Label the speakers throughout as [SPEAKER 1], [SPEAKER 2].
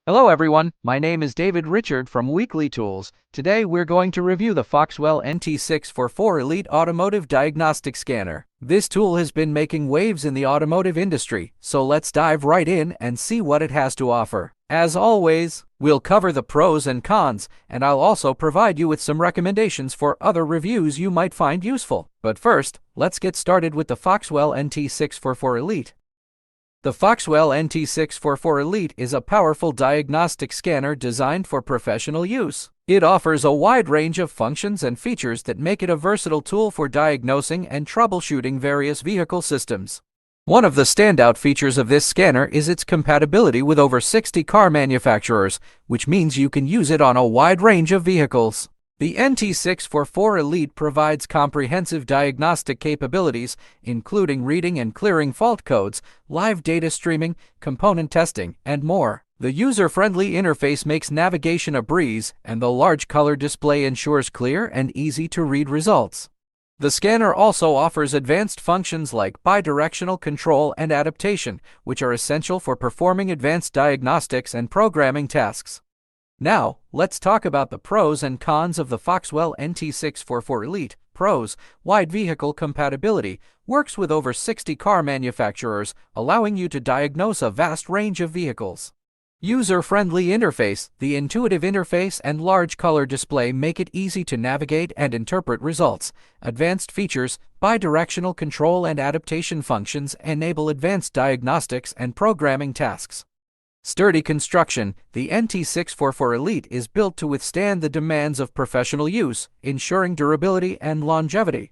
[SPEAKER 1] Hello everyone, my name is David Richard from Weekly Tools. Today we're going to review the Foxwell NT644 Elite Automotive Diagnostic Scanner. This tool has been making waves in the automotive industry, so let's dive right in and see what it has to offer. As always, we'll cover the pros and cons, and I'll also provide you with some recommendations for other reviews you might find useful. But first, let's get started with the Foxwell NT644 Elite. The Foxwell NT644 Elite is a powerful diagnostic scanner designed for professional use. It offers a wide range of functions and features that make it a versatile tool for diagnosing and troubleshooting various vehicle systems. One of the standout features of this scanner is its compatibility with over 60 car manufacturers, which means you can use it on a wide range of vehicles. The NT644 Elite provides comprehensive diagnostic capabilities, including reading and clearing fault codes, live data streaming, component testing, and more. The user-friendly interface makes navigation a breeze, and the large color display ensures clear and easy-to-read results. The scanner also offers advanced functions like bidirectional control and adaptation, which are essential for performing advanced diagnostics and programming tasks. Now, let's talk about the pros and cons of the Foxwell NT644 Elite. Pros: wide vehicle compatibility, works with over 60 car manufacturers, allowing you to diagnose a vast range of vehicles. User-friendly interface, the intuitive interface and large color display make it easy to navigate and interpret results. Advanced features, bidirectional control and adaptation functions enable advanced diagnostics and programming tasks. Sturdy construction, the NT644 Elite is built to withstand the demands of professional use, ensuring durability and longevity.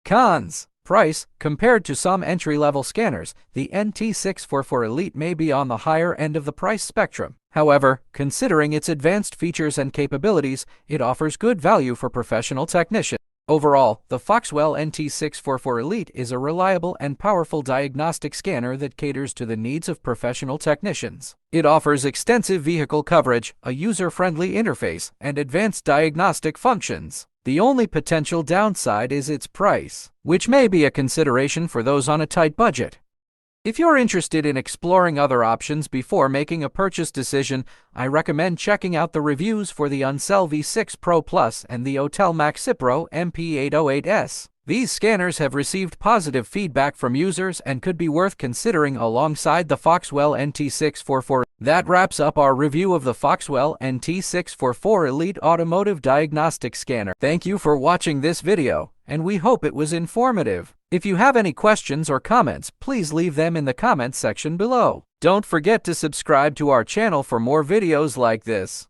[SPEAKER 1] Cons: price, compared to some entry-level scanners, the NT644 Elite may be on the higher end of the price spectrum. However, considering its advanced features and capabilities, it offers good value for professional technicians. Overall, the Foxwell NT644 Elite is a reliable and powerful diagnostic scanner that caters to the needs of professional technicians. It offers extensive vehicle coverage, a user-friendly interface, and advanced diagnostic functions. The only potential downside is its price, which may be a consideration for those on a tight budget. If you're interested in exploring other options before making a purchase decision, I recommend checking out the reviews for the Uncell V6 Pro Plus and the Otelmac Cipro MP808S. These scanners have received positive feedback from users and could be worth considering alongside the Foxwell NT644. That wraps up our review of the Foxwell NT644 Elite Automotive Diagnostic Scanner. Thank you for watching this video, and we hope it was informative. If you have any questions or comments, please leave them in the comments section below. Don't forget to subscribe to our channel for more videos like this.